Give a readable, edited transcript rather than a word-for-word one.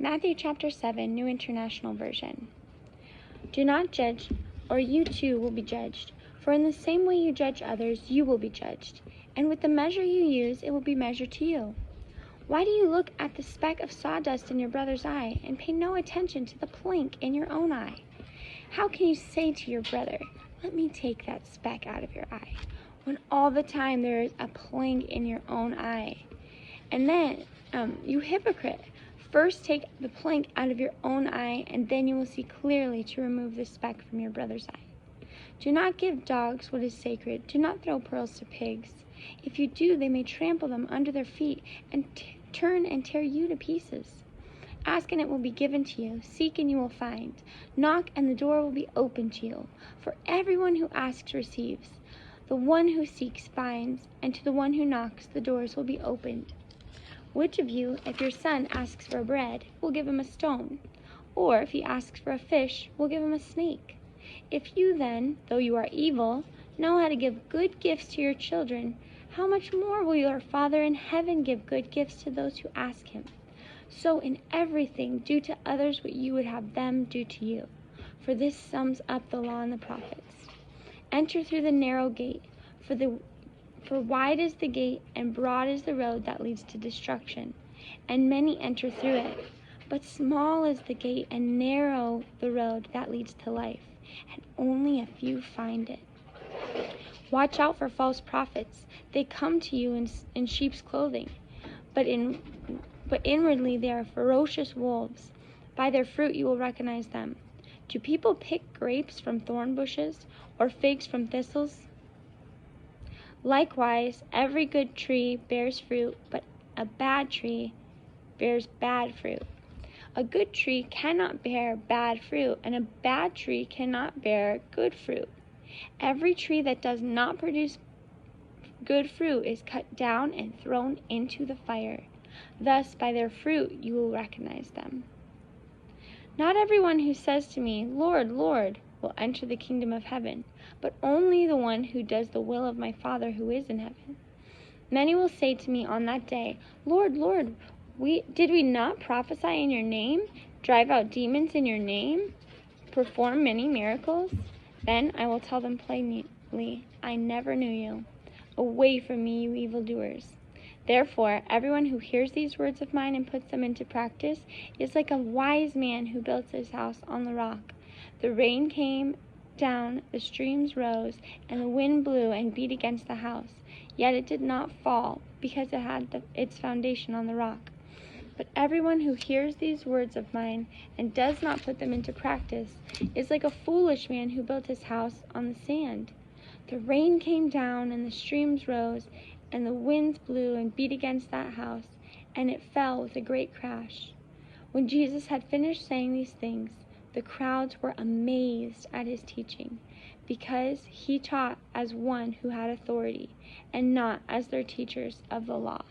Matthew chapter 7, New International Version. Do not judge, or you too will be judged. For in the same way you judge others, you will be judged. And with the measure you use, it will be measured to you. Why do you look at the speck of sawdust in your brother's eye, and pay no attention to the plank in your own eye? How can you say to your brother, "Let me take that speck out of your eye," when all the time there is a plank in your own eye? And then, you hypocrite, first take the plank out of your own eye, and then you will see clearly to remove the speck from your brother's eye. Do not give dogs what is sacred. Do not throw pearls to pigs. If you do, they may trample them under their feet and turn and tear you to pieces. Ask and it will be given to you. Seek and you will find. Knock and the door will be opened to you. For everyone who asks receives. The one who seeks finds, and to the one who knocks the doors will be opened. Which of you, if your son asks for bread, will give him a stone? Or if he asks for a fish, will give him a snake? If you then, though you are evil, know how to give good gifts to your children, how much more will your Father in heaven give good gifts to those who ask him? So in everything, do to others what you would have them do to you. For this sums up the law and the prophets. Enter through the narrow gate, for wide is the gate and broad is the road that leads to destruction, and many enter through it. But small is the gate and narrow the road that leads to life, and only a few find it. Watch out for false prophets. They come to you in sheep's clothing, but inwardly they are ferocious wolves. By their fruit you will recognize them. Do people pick grapes from thorn bushes, or figs from thistles? Likewise, every good tree bears fruit, but a bad tree bears bad fruit. A good tree cannot bear bad fruit, and a bad tree cannot bear good fruit. Every tree that does not produce good fruit is cut down and thrown into the fire. Thus, by their fruit you will recognize them. Not everyone who says to me, "Lord, Lord," will enter the kingdom of heaven, but only the one who does the will of my Father who is in heaven. Many will say to me on that day, "Lord, Lord, did we not prophesy in your name, drive out demons in your name, perform many miracles?" Then I will tell them plainly, "I never knew you. Away from me, you evildoers." Therefore, everyone who hears these words of mine and puts them into practice is like a wise man who built his house on the rock. The rain came down, the streams rose, and the wind blew and beat against the house. Yet it did not fall, because it had its foundation on the rock. But everyone who hears these words of mine and does not put them into practice is like a foolish man who built his house on the sand. The rain came down, and the streams rose, and the winds blew and beat against that house, and it fell with a great crash. When Jesus had finished saying these things, the crowds were amazed at his teaching, because he taught as one who had authority, and not as their teachers of the law.